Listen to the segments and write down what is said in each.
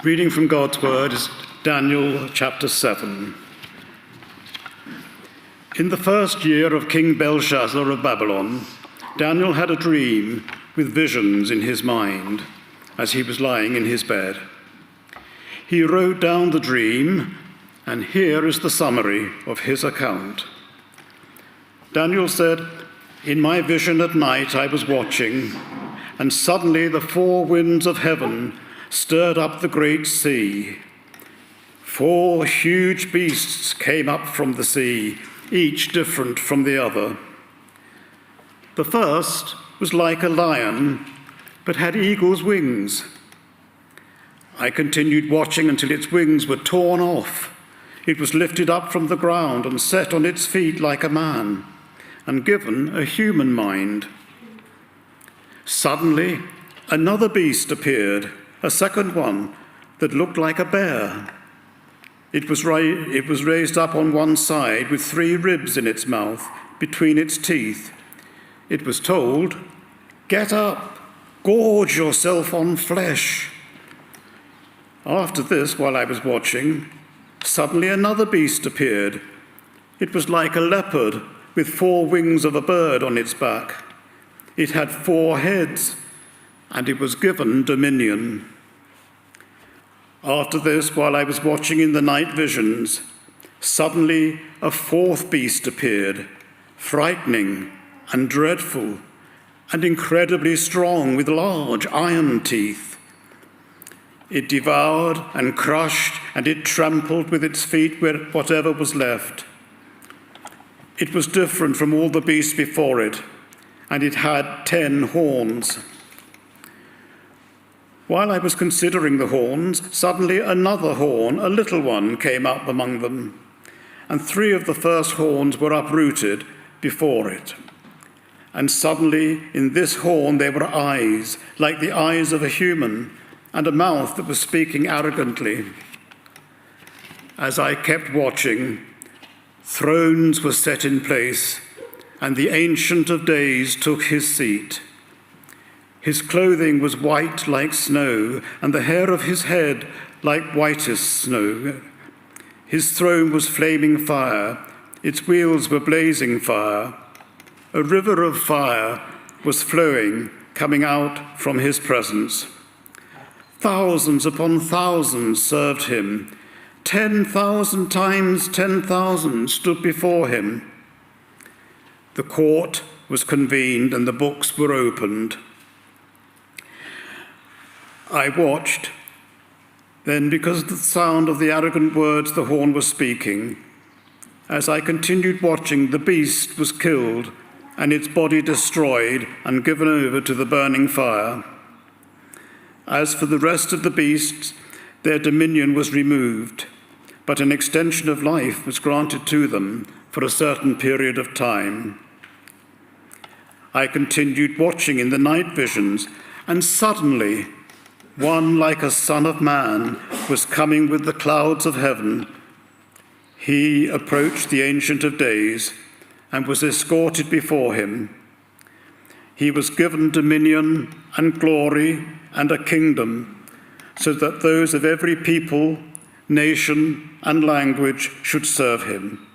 Reading from God's Word is Daniel chapter 7. In the first year of King Belshazzar of Babylon, Daniel had a dream with visions in his mind as he was lying in his bed. He wrote down the dream, and here is the summary of his account. Daniel said, "In my vision at night I was watching, and suddenly the four winds of heaven stirred up the great sea. 4 huge beasts came up from the sea, each different from the other. The first was like a lion, but had eagle's wings. I continued watching until its wings were torn off. It was lifted up from the ground and set on its feet like a man, and given a human mind. Suddenly, another beast appeared, a second one that looked like a bear. It was raised up on one side with 3 ribs in its mouth, between its teeth. It was told, 'Get up, gorge yourself on flesh.' After this, while I was watching, suddenly another beast appeared. It was like a leopard with 4 wings of a bird on its back. It had 4 heads, and it was given dominion. After this, while I was watching in the night visions, suddenly a 4th beast appeared, frightening and dreadful, and incredibly strong with large iron teeth. It devoured and crushed, and it trampled with its feet whatever was left. It was different from all the beasts before it, and it had 10 horns. While I was considering the horns, suddenly another horn, a little one, came up among them, and 3 of the first horns were uprooted before it. And suddenly in this horn there were eyes, like the eyes of a human, and a mouth that was speaking arrogantly. As I kept watching, thrones were set in place, and the Ancient of Days took his seat. His clothing was white like snow, and the hair of his head like whitest snow. His throne was flaming fire, its wheels were blazing fire. A river of fire was flowing, coming out from his presence. Thousands upon thousands served him. 10,000 times 10,000 stood before him. The court was convened and the books were opened. I watched. Then, because of the sound of the arrogant words the horn was speaking, as I continued watching, the beast was killed and its body destroyed and given over to the burning fire. As for the rest of the beasts, their dominion was removed, but an extension of life was granted to them for a certain period of time. I continued watching in the night visions, and suddenly one like a son of man was coming with the clouds of heaven. He approached the Ancient of Days and was escorted before him. He was given dominion and glory and a kingdom, so that those of every people, nation, and language should serve him.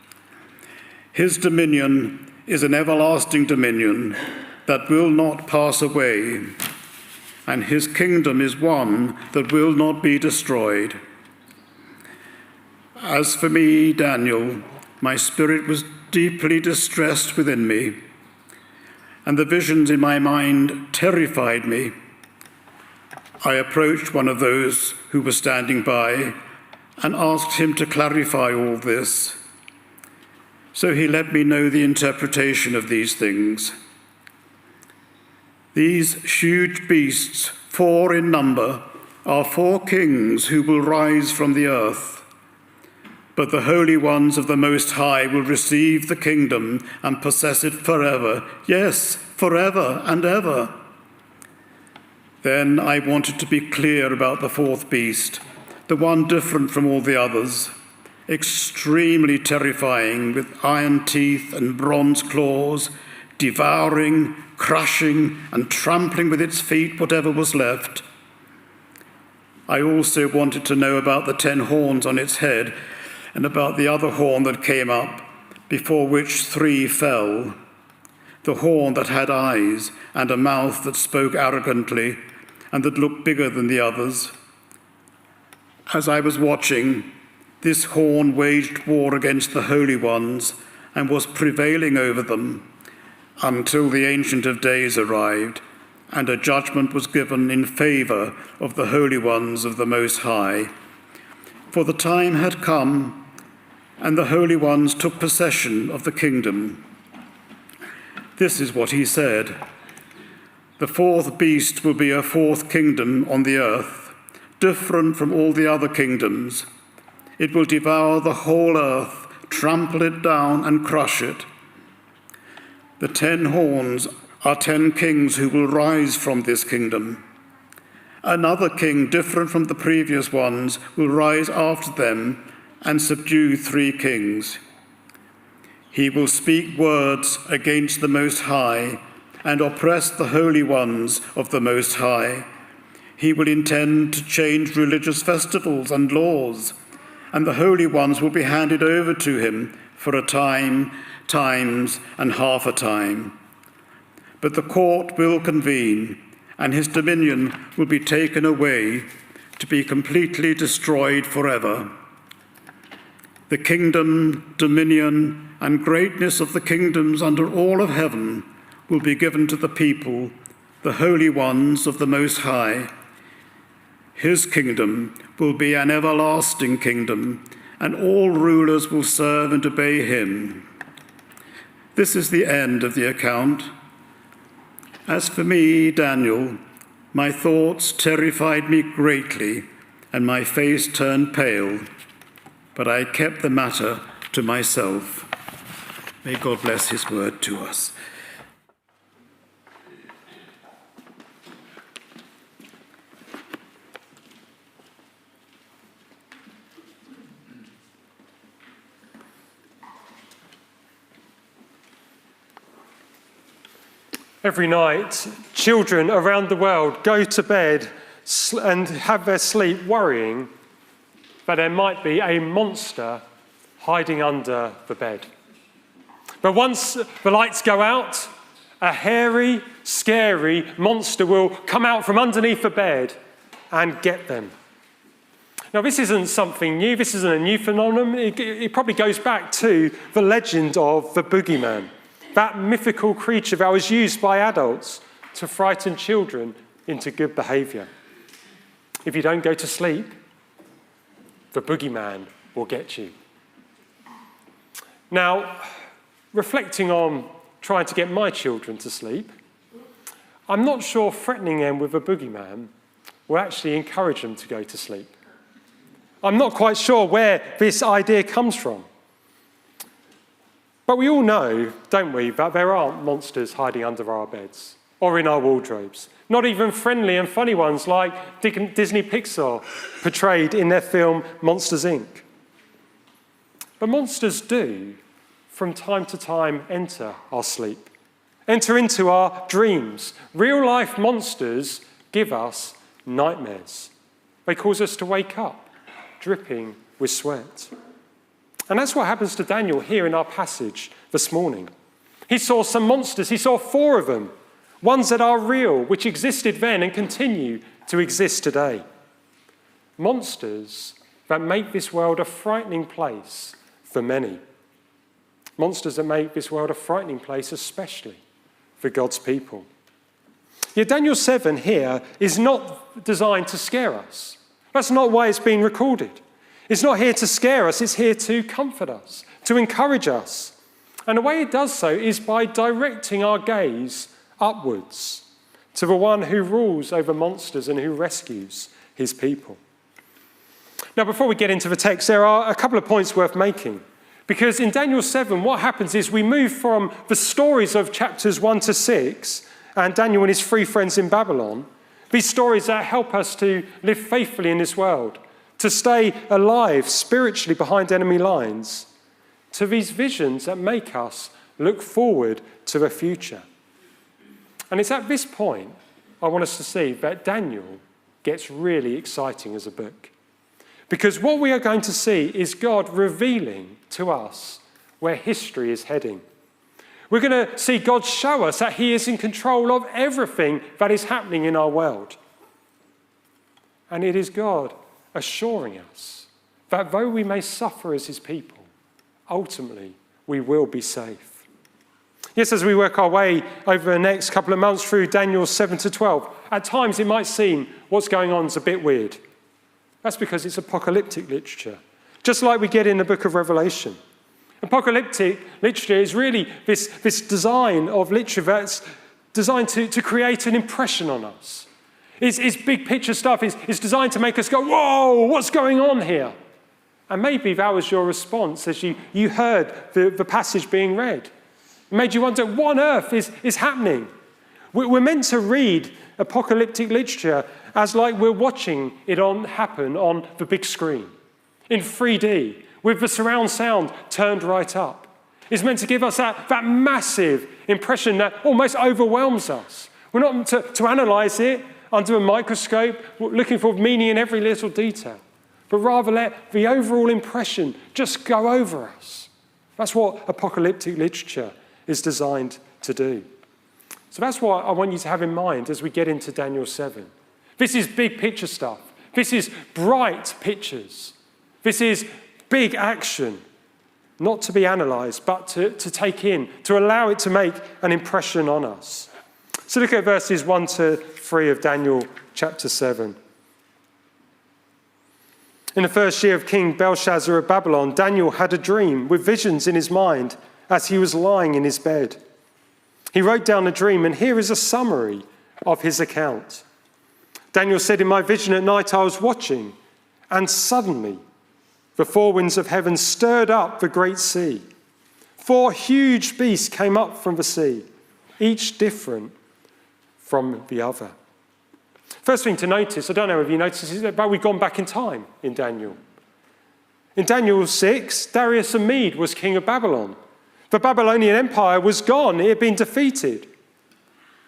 His dominion is an everlasting dominion that will not pass away, and his kingdom is one that will not be destroyed. As for me, Daniel, my spirit was deeply distressed within me, and the visions in my mind terrified me. I approached one of those who were standing by and asked him to clarify all this. So he let me know the interpretation of these things. These huge beasts, 4 in number, are 4 kings who will rise from the earth. But the holy ones of the Most High will receive the kingdom and possess it forever. Yes, forever and ever. Then I wanted to be clear about the 4th beast, the one different from all the others, extremely terrifying, with iron teeth and bronze claws, devouring, crushing, and trampling with its feet whatever was left. I also wanted to know about the 10 horns on its head and about the other horn that came up, before which 3 fell, the horn that had eyes and a mouth that spoke arrogantly and that looked bigger than the others. As I was watching, this horn waged war against the holy ones and was prevailing over them until the Ancient of Days arrived, and a judgment was given in favor of the holy ones of the Most High. For the time had come, and the holy ones took possession of the kingdom. This is what he said: "The 4th beast will be a 4th kingdom on the earth, different from all the other kingdoms. It will devour the whole earth, trample it down and crush it. The 10 horns are 10 kings who will rise from this kingdom. Another king, different from the previous ones, will rise after them and subdue 3 kings. He will speak words against the Most High and oppress the holy ones of the Most High. He will intend to change religious festivals and laws, and the holy ones will be handed over to him for a time, times, and half a time. But the court will convene, and his dominion will be taken away to be completely destroyed forever. The kingdom, dominion, and greatness of the kingdoms under all of heaven will be given to the people, the holy ones of the Most High. His kingdom will be an everlasting kingdom, and all rulers will serve and obey him." This is the end of the account. As for me, Daniel, my thoughts terrified me greatly, and my face turned pale, but I kept the matter to myself. May God bless his word to us. Every night, children around the world go to bed and have their sleep worrying that there might be a monster hiding under the bed. But once the lights go out, a hairy, scary monster will come out from underneath the bed and get them. Now, this isn't something new. This isn't a new phenomenon. It probably goes back to the legend of the boogeyman, that mythical creature that was used by adults to frighten children into good behaviour. If you don't go to sleep, the boogeyman will get you. Now, reflecting on trying to get my children to sleep, I'm not sure threatening them with a boogeyman will actually encourage them to go to sleep. I'm not quite sure where this idea comes from. But we all know, don't we, that there aren't monsters hiding under our beds or in our wardrobes. Not even friendly and funny ones like Disney Pixar portrayed in their film Monsters, Inc. But monsters do, from time to time, enter our sleep, enter into our dreams. Real-life monsters give us nightmares. They cause us to wake up, dripping with sweat. And that's what happens to Daniel here in our passage this morning. He saw some monsters. He saw 4 of them, ones that are real, which existed then and continue to exist today. Monsters that make this world a frightening place for many. Monsters that make this world a frightening place, especially for God's people. Yet Daniel 7 here is not designed to scare us. That's not why it's being recorded. It's not here to scare us, it's here to comfort us, to encourage us. And the way it does so is by directing our gaze upwards to the one who rules over monsters and who rescues his people. Now, before we get into the text, there are a couple of points worth making. Because in Daniel 7, what happens is we move from the stories of chapters 1 to 6, and Daniel and his 3 friends in Babylon, these stories that help us to live faithfully in this world, to stay alive spiritually behind enemy lines, to these visions that make us look forward to the future. And it's at this point I want us to see that Daniel gets really exciting as a book. Because what we are going to see is God revealing to us where history is heading. We're going to see God show us that he is in control of everything that is happening in our world. And it is God assuring us that though we may suffer as his people, ultimately we will be safe. Yes, as we work our way over the next couple of months through Daniel 7 to 12, at times it might seem what's going on is a bit weird. That's because it's apocalyptic literature, just like we get in the book of Revelation. Apocalyptic literature is really this design of literature that's designed to create an impression on us. It's big picture stuff. It's designed to make us go, whoa, what's going on here? And maybe that was your response as you heard the passage being read. It made you wonder, what on earth is happening? We're meant to read apocalyptic literature as like we're watching it happen on the big screen, in 3D, with the surround sound turned right up. It's meant to give us that massive impression that almost overwhelms us. We're not to analyse it under a microscope, looking for meaning in every little detail, but rather let the overall impression just go over us. That's what apocalyptic literature is designed to do. So that's what I want you to have in mind as we get into Daniel 7. This is big picture stuff. This is bright pictures. This is big action, not to be analysed, but to take in, to allow it to make an impression on us. So look at verses 1 to 3 of Daniel chapter 7. In the first year of King Belshazzar of Babylon, Daniel had a dream with visions in his mind as he was lying in his bed. He wrote down the dream, and here is a summary of his account. Daniel said, in my vision at night I was watching, and suddenly the four winds of heaven stirred up the great sea. 4 huge beasts came up from the sea, each different from the other. First thing to notice, I don't know if you noticed, is that we've gone back in time in Daniel. In Daniel 6, Darius the Mede was king of Babylon. The Babylonian Empire was gone, it had been defeated.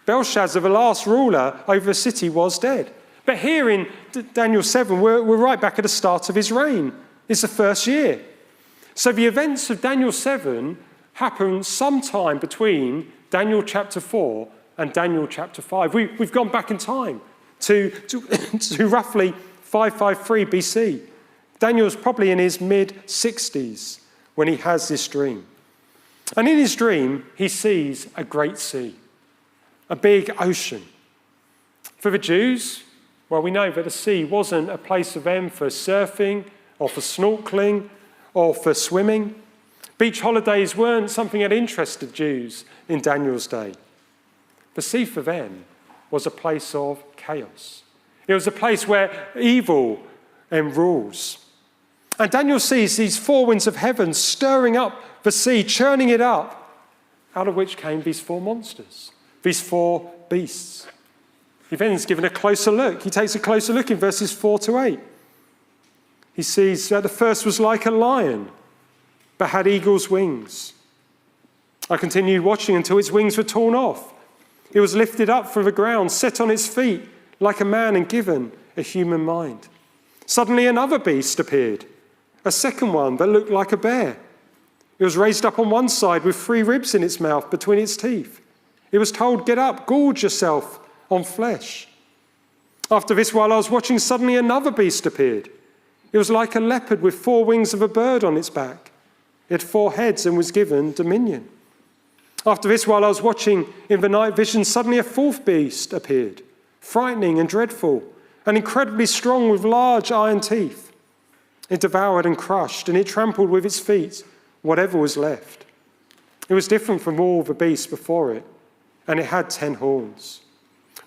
Belshazzar, the last ruler over the city, was dead. But here in Daniel 7, we're right back at the start of his reign. It's the first year. So the events of Daniel 7 happen sometime between Daniel chapter 4 and Daniel chapter 5. We've gone back in time to roughly 553 BC. Daniel's probably in his mid-60s when he has this dream. And in his dream, he sees a great sea, a big ocean. For the Jews, well, we know that the sea wasn't a place for them for surfing or for snorkeling or for swimming. Beach holidays weren't something that interested Jews in Daniel's day. The sea for them was a place of chaos. It was a place where evil rules. And Daniel sees these 4 winds of heaven stirring up the sea, churning it up, out of which came these 4 monsters, these 4 beasts. He then is given a closer look. He takes a closer look in verses 4 to 8. He sees that the first was like a lion, but had eagle's wings. I continued watching until its wings were torn off. It was lifted up from the ground, set on its feet like a man and given a human mind. Suddenly another beast appeared, a second one that looked like a bear. It was raised up on one side with 3 ribs in its mouth between its teeth. It was told, get up, gorge yourself on flesh. After this, while I was watching, suddenly another beast appeared. It was like a leopard with 4 wings of a bird on its back. It had 4 heads and was given dominion. After this, while I was watching in the night vision, suddenly a 4th beast appeared, frightening and dreadful, and incredibly strong with large iron teeth. It devoured and crushed, and it trampled with its feet whatever was left. It was different from all the beasts before it, and it had 10 horns.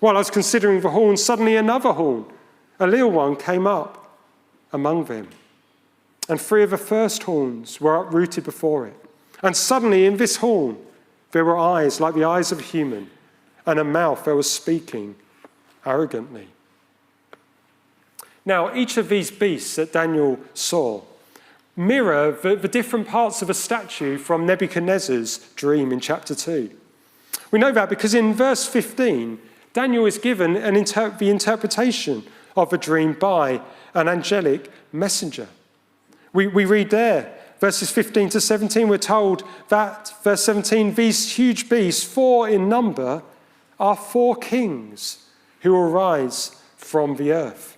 While I was considering the horns, suddenly another horn, a little one, came up among them. And 3 of the first horns were uprooted before it. And suddenly in this horn there were eyes like the eyes of a human, and a mouth that was speaking arrogantly. Now, each of these beasts that Daniel saw mirror the different parts of a statue from Nebuchadnezzar's dream in chapter 2. We know that because in verse 15, Daniel is given the interpretation of a dream by an angelic messenger. We read there, verses 15 to 17, we're told that, verse 17, these huge beasts, 4 in number, are 4 kings who will rise from the earth.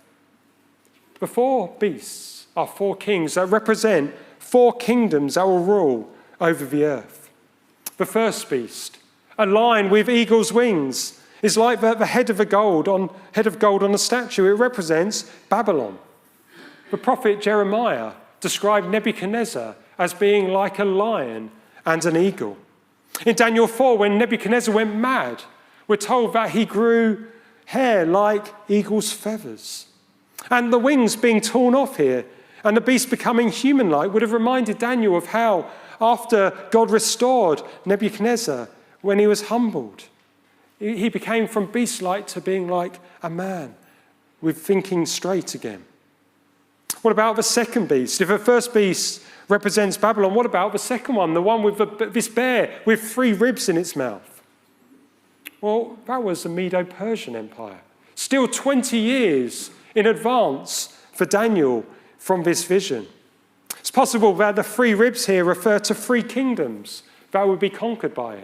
The 4 beasts are 4 kings that represent 4 kingdoms that will rule over the earth. The first beast, a lion with eagle's wings, is like the head of gold on a statue. It represents Babylon. The prophet Jeremiah described Nebuchadnezzar as being like a lion and an eagle. In Daniel 4, when Nebuchadnezzar went mad, we're told that he grew hair like eagle's feathers. And the wings being torn off here and the beast becoming human-like would have reminded Daniel of how, after God restored Nebuchadnezzar, when he was humbled, he became from beast-like to being like a man with thinking straight again. What about the second beast? If the first beast represents Babylon, what about the second one, the one with this bear with 3 ribs in its mouth? Well, that was the Medo-Persian Empire. Still 20 years in advance for Daniel from this vision. It's possible that the 3 ribs here refer to 3 kingdoms that would be conquered by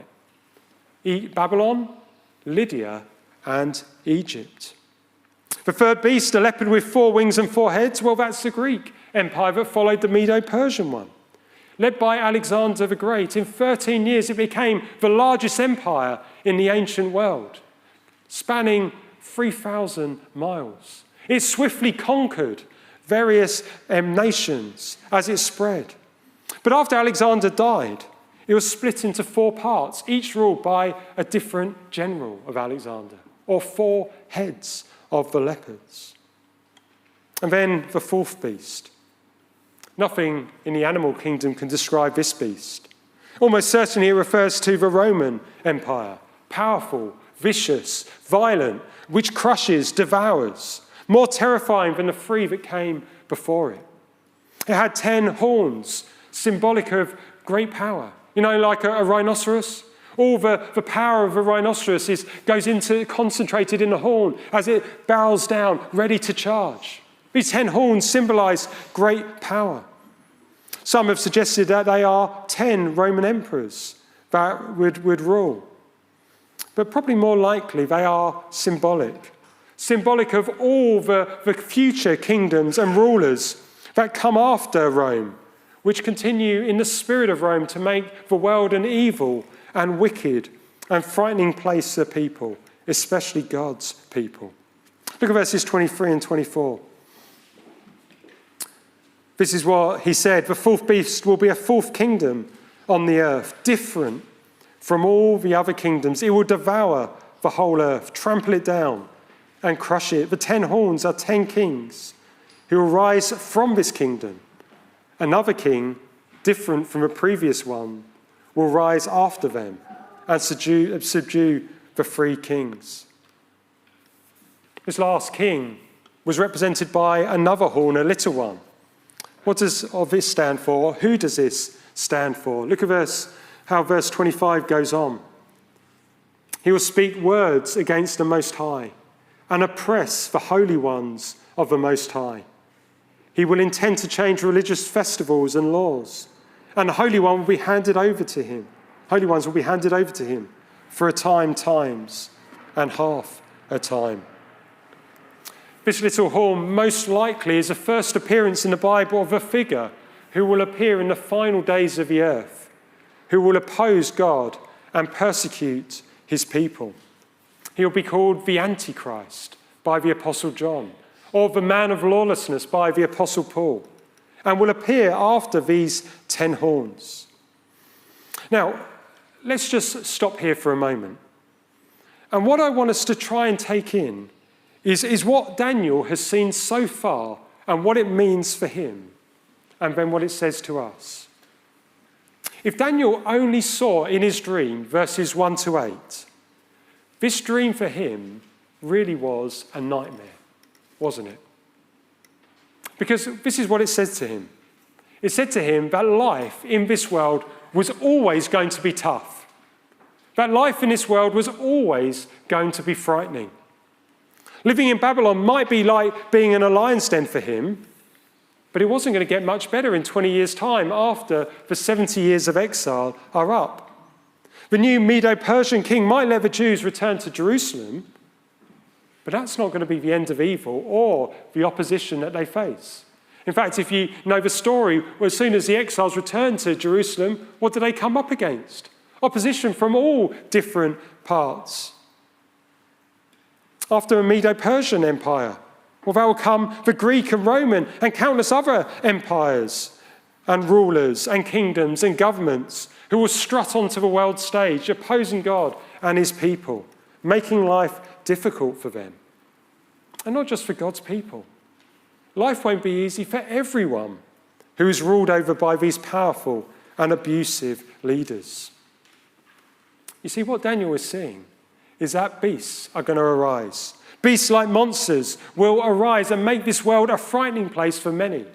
it. Babylon, Lydia, and Egypt. The third beast, a leopard with 4 wings and 4 heads, well, that's the Greek empire that followed the Medo-Persian one. Led by Alexander the Great, in 13 years it became the largest empire in the ancient world, spanning 3,000 miles. It swiftly conquered various nations as it spread. But after Alexander died, it was split into 4 parts, each ruled by a different general of Alexander, or 4 heads of the leopards. And then the 4th beast. Nothing in the animal kingdom can describe this beast. Almost certainly it refers to the Roman Empire, powerful, vicious, violent, which crushes, devours, more terrifying than the 3 that came before it. It had 10 horns, symbolic of great power. You know, like a rhinoceros? All the power of a rhinoceros goes into concentrated in the horn as it barrels down, ready to charge. These 10 horns symbolize great power. Some have suggested that they are 10 Roman emperors that would rule. But probably more likely they are symbolic of all the future kingdoms and rulers that come after Rome, which continue in the spirit of Rome to make the world an evil and wicked and frightening place for people, especially God's people. Look at verses 23 and 24. This is what he said: the 4th beast will be a 4th kingdom on the earth, different from all the other kingdoms. It will devour the whole earth, trample it down and crush it. The 10 horns are 10 kings who will rise from this kingdom. Another king, different from the previous one, will rise after them and subdue the 3 kings. This last king was represented by another horn, a little one. What does all this stand for? Who does this stand for? Look at how verse 25 goes on. He will speak words against the Most High and oppress the holy ones of the Most High. He will intend to change religious festivals and laws, and the Holy One will be handed over to him. Holy ones will be handed over to him for a time, times, and half a time. This little horn most likely is the first appearance in the Bible of a figure who will appear in the final days of the earth, who will oppose God and persecute his people. He will be called the Antichrist by the Apostle John, or the man of lawlessness by the Apostle Paul, and will appear after these 10 horns. Now, let's just stop here for a moment. And what I want us to try and take in is what Daniel has seen so far and what it means for him, and then what it says to us. If Daniel only saw in his dream verses 1 to 8, this dream for him really was a nightmare, wasn't it? Because this is what it said to him. It said to him that life in this world was always going to be tough. That life in this world was always going to be frightening. Living in Babylon might be like being in a lion's den for him, but it wasn't going to get much better in 20 years' time after the 70 years of exile are up. The new Medo-Persian king might let the Jews return to Jerusalem, but that's not going to be the end of evil or the opposition that they face. In fact, if you know the story, as soon as the exiles returned to Jerusalem, what do they come up against? Opposition from all different parts. After a Medo-Persian empire, well, there will come the Greek and Roman and countless other empires and rulers and kingdoms and governments who will strut onto the world stage, opposing God and his people, making life difficult for them. And not just for God's people. Life won't be easy for everyone who is ruled over by these powerful and abusive leaders. You see, what Daniel is seeing is that beasts are going to arise. Beasts like monsters will arise and make this world a frightening place for many,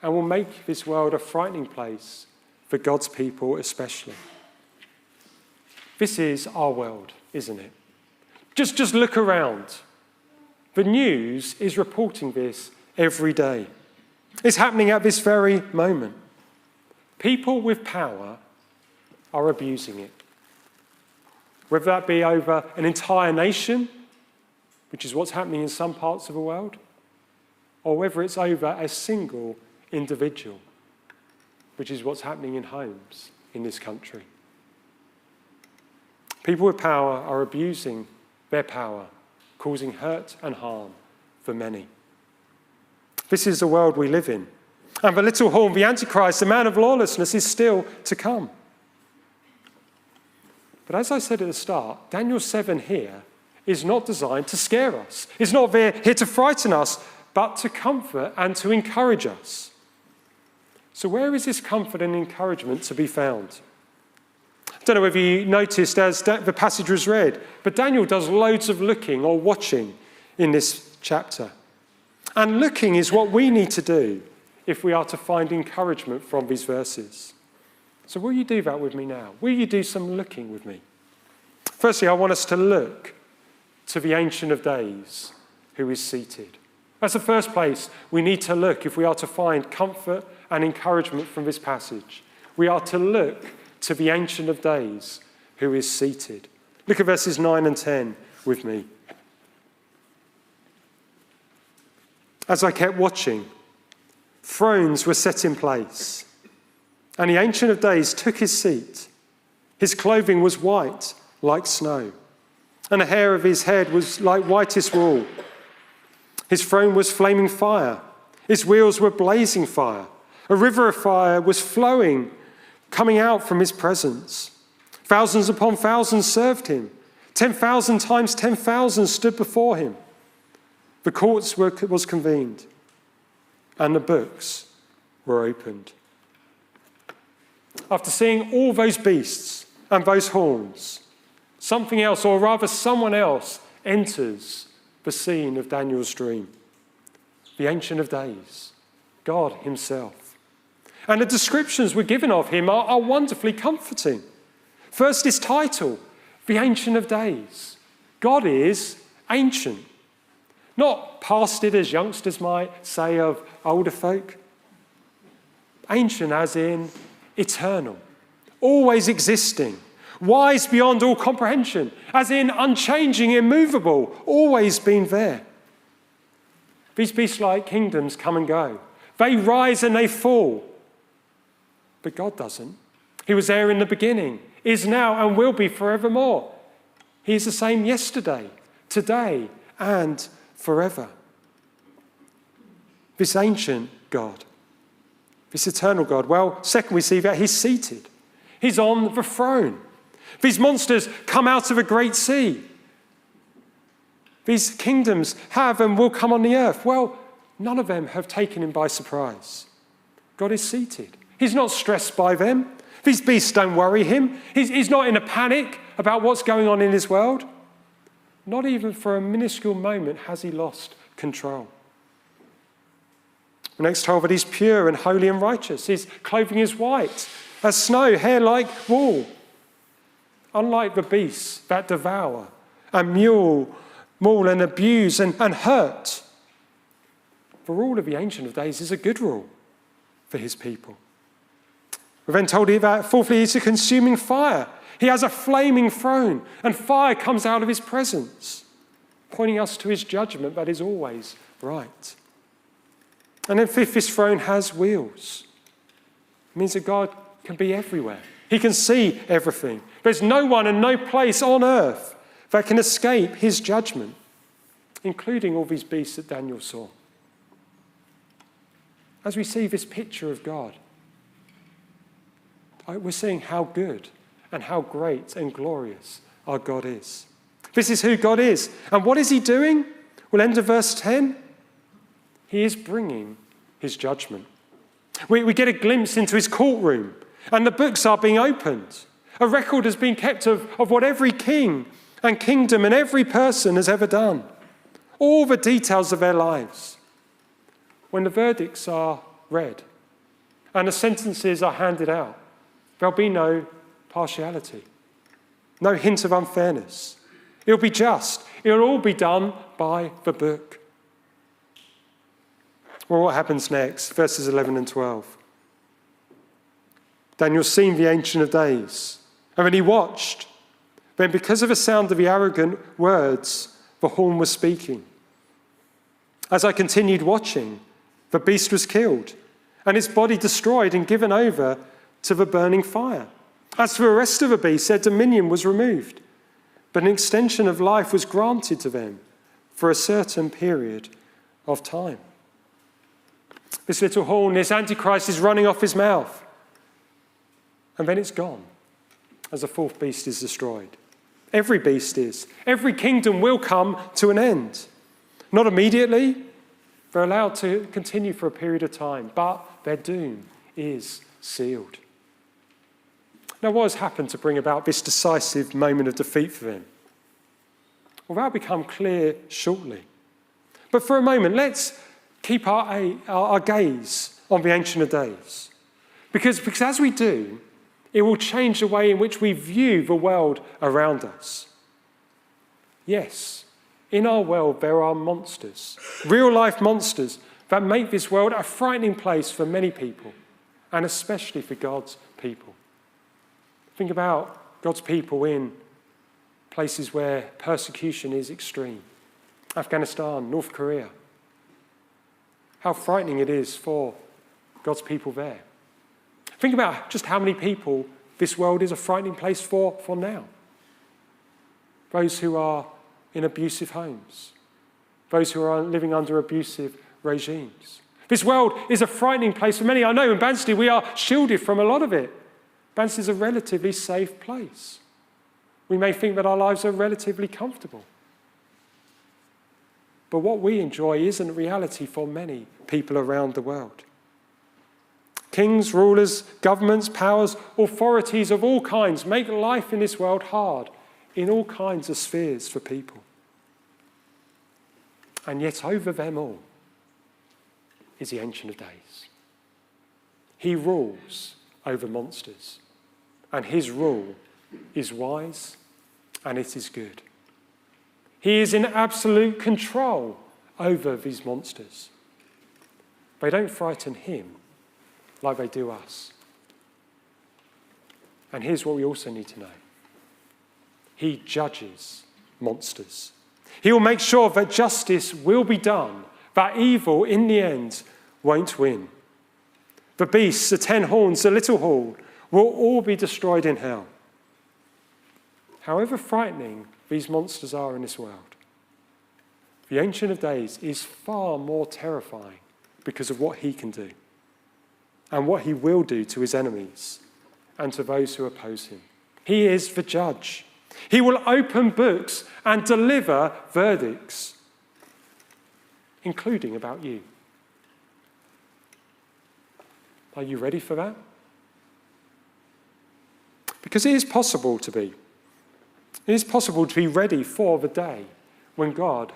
and will make this world a frightening place for God's people especially. This is our world, isn't it? Just look around. The news is reporting this every day. It's happening at this very moment. People with power are abusing it. Whether that be over an entire nation, which is what's happening in some parts of the world, or whether it's over a single individual, which is what's happening in homes in this country. People with power are abusing their power, causing hurt and harm for many. This is the world we live in. And the little horn, the Antichrist, the man of lawlessness, is still to come. But as I said at the start, Daniel 7 here is not designed to scare us. It's not here to frighten us, but to comfort and to encourage us. So where is this comfort and encouragement to be found? I don't know whether you noticed as the passage was read, but Daniel does loads of looking or watching in this chapter. And looking is what we need to do if we are to find encouragement from these verses. So will you do that with me now? Will you do some looking with me? Firstly, I want us to look to the Ancient of Days who is seated. That's the first place we need to look if we are to find comfort and encouragement from this passage. We are to look to the Ancient of Days who is seated. Look at verses 9 and 10 with me. As I kept watching, thrones were set in place, and the Ancient of Days took his seat. His clothing was white like snow, and the hair of his head was like whitest wool. His throne was flaming fire. Its wheels were blazing fire. A river of fire was flowing, coming out from his presence. Thousands upon thousands served him. 10,000 times 10,000 stood before him. The courts was convened, and the books were opened. After seeing all those beasts and those horns, something else, or rather someone else, enters the scene of Daniel's dream. The Ancient of Days, God himself. And the descriptions we're given of him are wonderfully comforting. First, his title, the Ancient of Days. God is ancient. Not past it, as youngsters might say of older folk. Ancient as in eternal, always existing, wise beyond all comprehension, as in unchanging, immovable, always been there. These beast-like kingdoms come and go. They rise and they fall. But God doesn't. He was there in the beginning, is now and will be forevermore. He is the same yesterday, today, and forever. This ancient God, this eternal God. Well, second, we see that he's seated. He's on the throne. These monsters come out of a great sea. These kingdoms have and will come on the earth. Well, none of them have taken him by surprise. God is seated. He's not stressed by them. These beasts don't worry him. He's not in a panic about what's going on in his world. Not even for a minuscule moment has he lost control. We're next told that he's pure and holy and righteous. His clothing is white as snow, hair like wool. Unlike the beasts that devour and maul and abuse and hurt. The rule of the Ancient of Days is a good rule for his people. We're then told about, fourthly, he's a consuming fire. He has a flaming throne, and fire comes out of his presence, pointing us to his judgment that is always right. And then fifth, his throne has wheels. It means that God can be everywhere. He can see everything. There's no one and no place on earth that can escape his judgment, including all these beasts that Daniel saw. As we see this picture of God, we're seeing how good and how great and glorious our God is. This is who God is. And what is he doing? Well, end of verse 10. He is bringing his judgment. We get a glimpse into his courtroom, and the books are being opened. A record has been kept of what every king and kingdom and every person has ever done. All the details of their lives. When the verdicts are read and the sentences are handed out, there'll be no partiality, no hint of unfairness. It'll be just. It'll all be done by the book. Well, what happens next? Verses 11 and 12. Daniel's seen the Ancient of Days, and when he watched, then because of the sound of the arrogant words, the horn was speaking. As I continued watching, the beast was killed, and its body destroyed and given over to the burning fire. As for the rest of the beasts, their dominion was removed, but an extension of life was granted to them for a certain period of time. This little horn, this Antichrist, is running off his mouth, and then it's gone as the fourth beast is destroyed. Every beast is. Every kingdom will come to an end. Not immediately. They're allowed to continue for a period of time, but their doom is sealed. Now, what has happened to bring about this decisive moment of defeat for them? Well, that'll become clear shortly. But for a moment, let's keep our gaze on the Ancient of Days. Because as we do, it will change the way in which we view the world around us. Yes, in our world there are monsters, real-life monsters, that make this world a frightening place for many people, and especially for God's people. Think about God's people in places where persecution is extreme. Afghanistan, North Korea. How frightening it is for God's people there. Think about just how many people this world is a frightening place for now. Those who are in abusive homes. Those who are living under abusive regimes. This world is a frightening place for many. I know in Banstead we are shielded from a lot of it. Banstead is a relatively safe place. We may think that our lives are relatively comfortable. But what we enjoy isn't reality for many people around the world. Kings, rulers, governments, powers, authorities of all kinds make life in this world hard in all kinds of spheres for people. And yet over them all is the Ancient of Days. He rules over monsters, and his rule is wise and it is good. He is in absolute control over these monsters. They don't frighten him like they do us. And here's what we also need to know. He judges monsters. He will make sure that justice will be done, that evil in the end won't win. The beasts, the 10 horns, the little horn will all be destroyed in hell. However frightening these monsters are in this world, the Ancient of Days is far more terrifying because of what he can do and what he will do to his enemies and to those who oppose him. He is the judge. He will open books and deliver verdicts, including about you. Are you ready for that? Because it is possible to be. It is possible to be ready for the day when God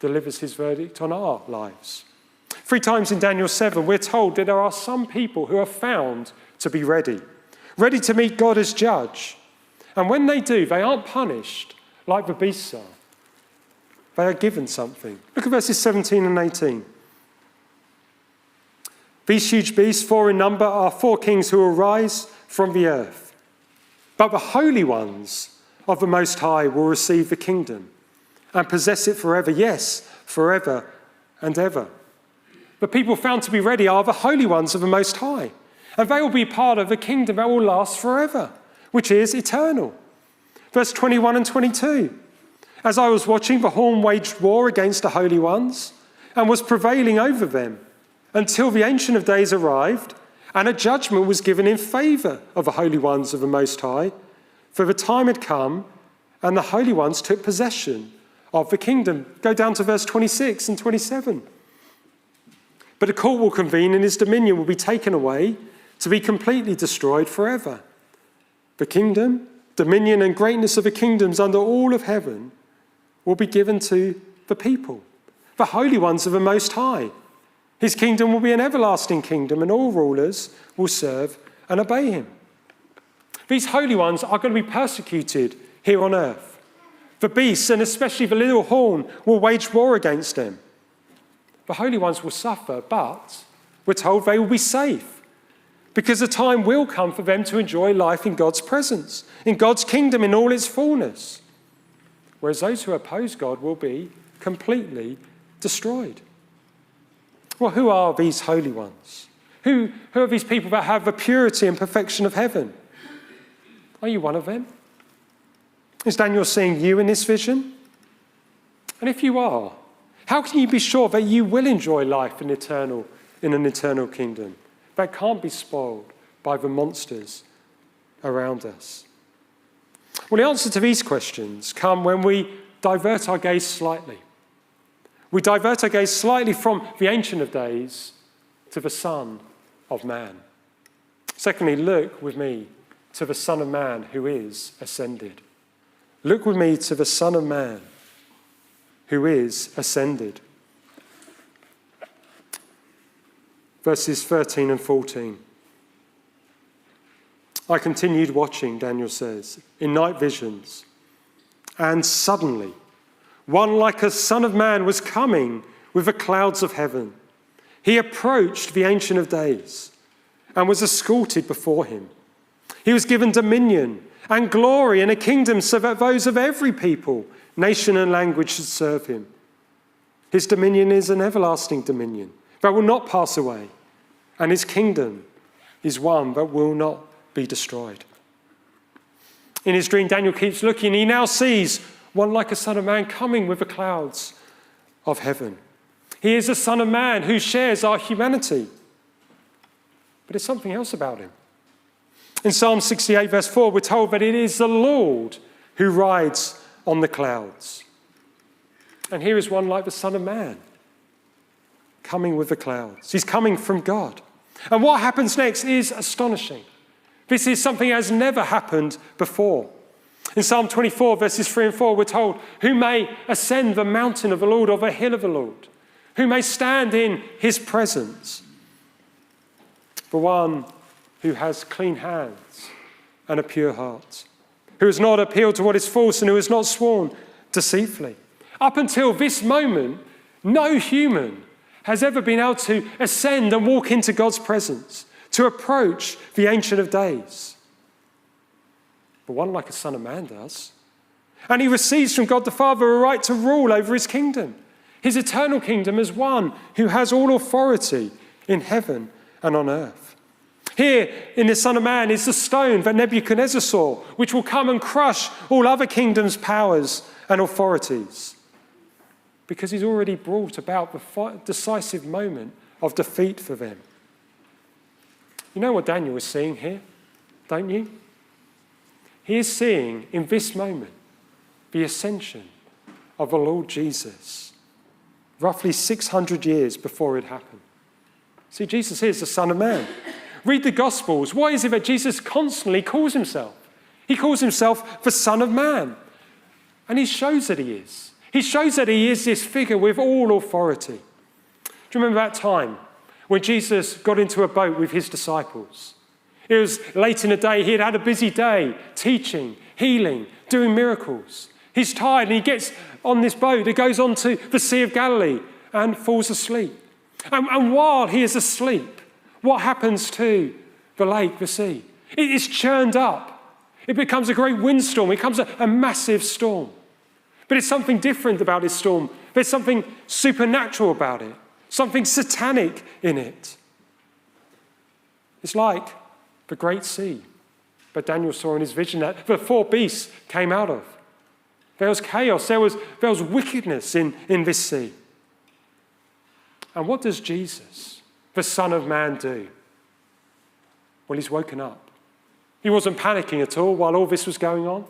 delivers his verdict on our lives. 3 times in Daniel 7, we're told that there are some people who are found to be ready to meet God as judge. And when they do, they aren't punished like the beasts are. They are given something. Look at verses 17 and 18. These huge beasts, 4 in number, are 4 kings who will rise from the earth. But the holy ones of the Most High will receive the kingdom and possess it forever. Yes, forever and ever. The people found to be ready are the holy ones of the Most High. And they will be part of a kingdom that will last forever, which is eternal. Verse 21 and 22. As I was watching, the horn waged war against the holy ones and was prevailing over them until the Ancient of Days arrived and a judgment was given in favour of the holy ones of the Most High. For the time had come and the holy ones took possession of the kingdom. Go down to verse 26 and 27. But a court will convene and his dominion will be taken away to be completely destroyed forever. The kingdom, dominion and greatness of the kingdoms under all of heaven will be given to the people, the holy ones of the Most High. His kingdom will be an everlasting kingdom and all rulers will serve and obey him. These holy ones are going to be persecuted here on earth. The beasts, and especially the little horn, will wage war against them. The holy ones will suffer, but we're told they will be safe because the time will come for them to enjoy life in God's presence, in God's kingdom in all its fullness. Whereas those who oppose God will be completely destroyed. Well, who are these holy ones? Who are these people that have the purity and perfection of heaven? Are you one of them? Is Daniel seeing you in this vision? And if you are, how can you be sure that you will enjoy life in an eternal kingdom that can't be spoiled by the monsters around us? Well, the answer to these questions come when we divert our gaze slightly. We divert our gaze slightly from the Ancient of Days to the Son of Man. Secondly, look with me to the Son of Man who is ascended. Look with me to the Son of Man who is ascended. Verses 13 and 14. I continued watching, Daniel says, in night visions, and suddenly one like a son of man was coming with the clouds of heaven. He approached the Ancient of Days and was escorted before him. He was given dominion and glory and a kingdom so that those of every people, nation and language should serve him. His dominion is an everlasting dominion that will not pass away, and his kingdom is one that will not be destroyed. In his dream, Daniel keeps looking. He now sees one like a son of man coming with the clouds of heaven. He is a son of man who shares our humanity. But there's something else about him. In Psalm 68, verse 4, we're told that it is the Lord who rides on the clouds. And here is one like the Son of Man, coming with the clouds. He's coming from God. And what happens next is astonishing. This is something that has never happened before. In Psalm 24, verses 3 and 4, we're told, who may ascend the mountain of the Lord or the hill of the Lord? Who may stand in his presence? The one who has clean hands and a pure heart, who has not appealed to what is false and who has not sworn deceitfully. Up until this moment, no human has ever been able to ascend and walk into God's presence, to approach the Ancient of Days. But one like a son of man does. And he receives from God the Father a right to rule over his kingdom, his eternal kingdom as one who has all authority in heaven and on earth. Here in the Son of Man is the stone that Nebuchadnezzar saw, which will come and crush all other kingdoms, powers and authorities. Because he's already brought about the decisive moment of defeat for them. You know what Daniel is seeing here, don't you? He is seeing in this moment the ascension of the Lord Jesus, roughly 600 years before it happened. See, Jesus is the Son of Man. Read the Gospels. What is it that Jesus constantly calls himself? He calls himself the Son of Man. And he shows that he is. He shows that he is this figure with all authority. Do you remember that time when Jesus got into a boat with his disciples? It was late in the day. He had had a busy day teaching, healing, doing miracles. He's tired and he gets on this boat. It goes on to the Sea of Galilee and falls asleep. And while he is asleep, what happens to the lake, the sea? It is churned up. It becomes a great windstorm. It becomes a massive storm. But it's something different about this storm. There's something supernatural about it, something satanic in it. It's like the great sea that Daniel saw in his vision that the four beasts came out of. There was chaos, there was wickedness in this sea. And what does Jesus, the Son of Man, do? Well, he's woken up. He wasn't panicking at all while all this was going on.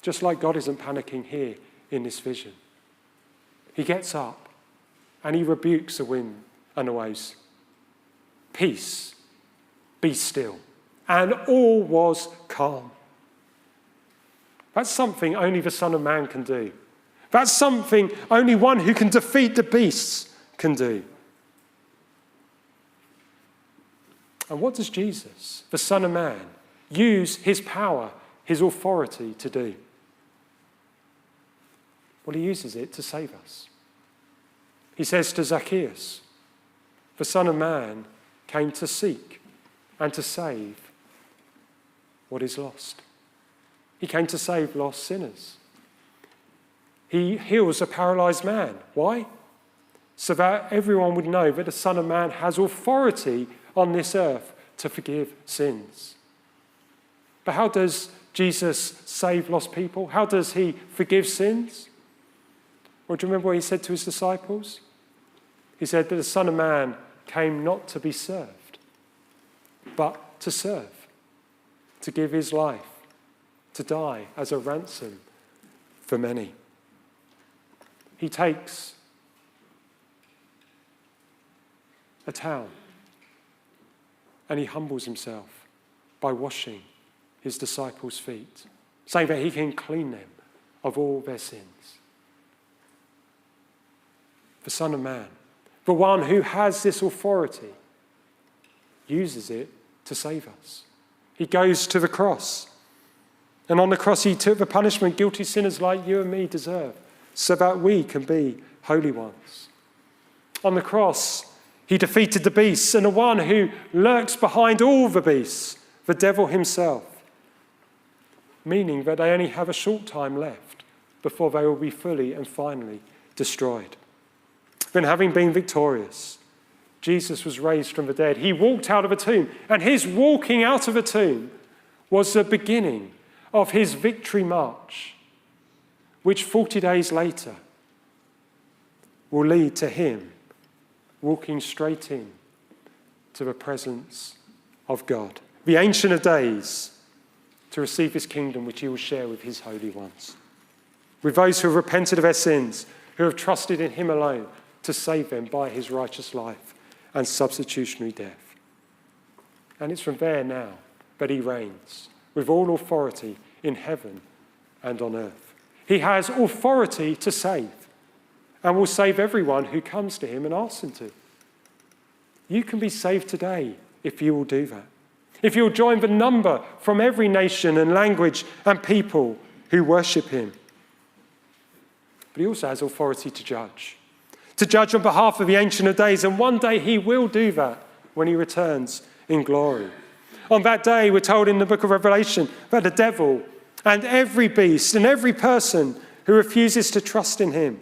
Just like God isn't panicking here in this vision. He gets up and he rebukes the wind and the waves. Peace, be still. And all was calm. That's something only the Son of Man can do. That's something only one who can defeat the beasts can do. And what does Jesus, the Son of Man, use his power, his authority to do? Well, he uses it to save us. He says to Zacchaeus, the Son of Man came to seek and to save what is lost. He came to save lost sinners. He heals a paralyzed man. Why? So that everyone would know that the Son of Man has authority on this earth to forgive sins. But how does Jesus save lost people? How does he forgive sins? Well, do you remember what he said to his disciples? He said that the Son of Man came not to be served, but to serve, to give his life, to die as a ransom for many. He takes a towel and he humbles himself by washing his disciples' feet, saying that he can clean them of all their sins. The Son of Man, the one who has this authority, uses it to save us. He goes to the cross. And on the cross, he took the punishment guilty sinners like you and me deserve, so that we can be holy ones. On the cross, he defeated the beasts and the one who lurks behind all the beasts, the devil himself, meaning that they only have a short time left before they will be fully and finally destroyed. Then, having been victorious, Jesus was raised from the dead. He walked out of a tomb, and his walking out of a tomb was the beginning of his victory march, which 40 days later will lead to him walking straight in to the presence of God, the Ancient of Days, to receive his kingdom, which he will share with his holy ones, with those who have repented of their sins, who have trusted in him alone to save them by his righteous life and substitutionary death. And it's from there now that he reigns with all authority in heaven and on earth. He has authority to save and will save everyone who comes to him and asks him to. You can be saved today if you will do that. If you'll join the number from every nation and language and people who worship him. But he also has authority to judge on behalf of the Ancient of Days, and one day he will do that when he returns in glory. On that day, we're told in the book of Revelation that the devil and every beast and every person who refuses to trust in him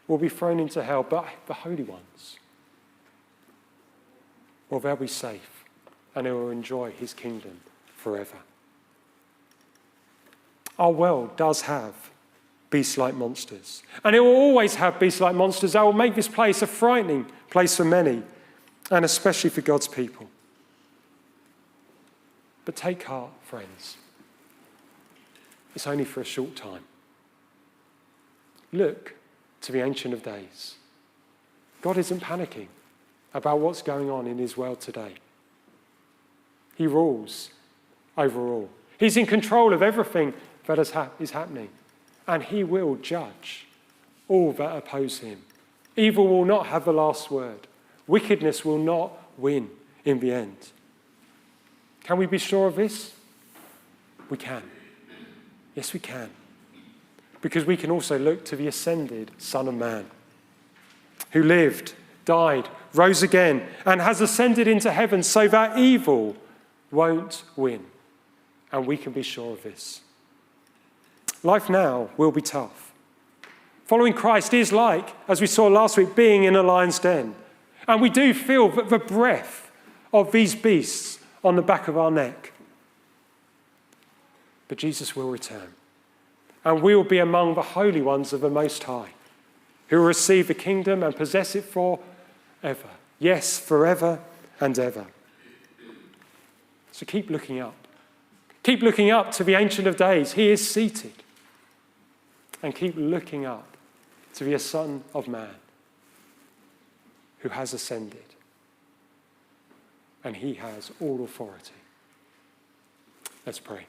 will be thrown into hell, but the holy ones, well, they'll be safe and they will enjoy his kingdom forever. Our world does have beast-like monsters, and it will always have beast-like monsters that will make this place a frightening place for many, and especially for God's people. But take heart, friends. It's only for a short time. Look to the Ancient of Days. God isn't panicking about what's going on in his world today. He rules over all. He's in control of everything that is happening, and he will judge all that oppose him. Evil will not have the last word. Wickedness will not win in the end. Can we be sure of this? We can. Yes, we can. because we can also look to the ascended Son of Man, who lived, died, rose again, and has ascended into heaven so that evil won't win. And we can be sure of this. Life now will be tough. Following Christ is like, as we saw last week, being in a lion's den. And we do feel the breath of these beasts on the back of our neck. But Jesus will return. And we will be among the holy ones of the Most High, who will receive the kingdom and possess it forever. Yes, forever and ever. So keep looking up. Keep looking up to the Ancient of Days. He is seated. And keep looking up to the Son of Man, who has ascended. And he has all authority. Let's pray.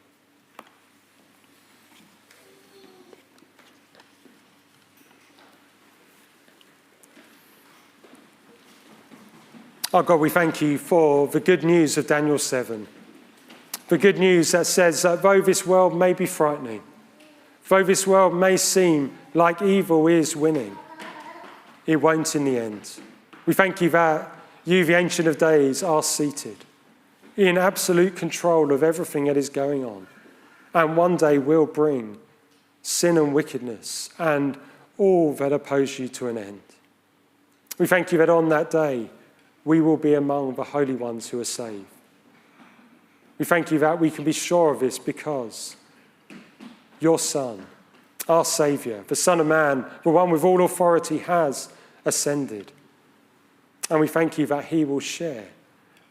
Oh God, we thank you for the good news of Daniel 7. The good news that says that though this world may be frightening, though this world may seem like evil is winning, it won't in the end. We thank you that you, the Ancient of Days, are seated in absolute control of everything that is going on, and one day will bring sin and wickedness and all that oppose you to an end. We thank you that on that day, we will be among the holy ones who are saved. We thank you that we can be sure of this because your Son, our Saviour, the Son of Man, the one with all authority, has ascended. And we thank you that he will share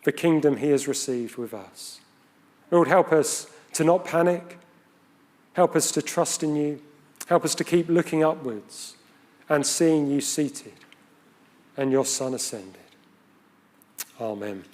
the kingdom he has received with us. Lord, help us to not panic. Help us to trust in you. Help us to keep looking upwards and seeing you seated and your Son ascended. Amen.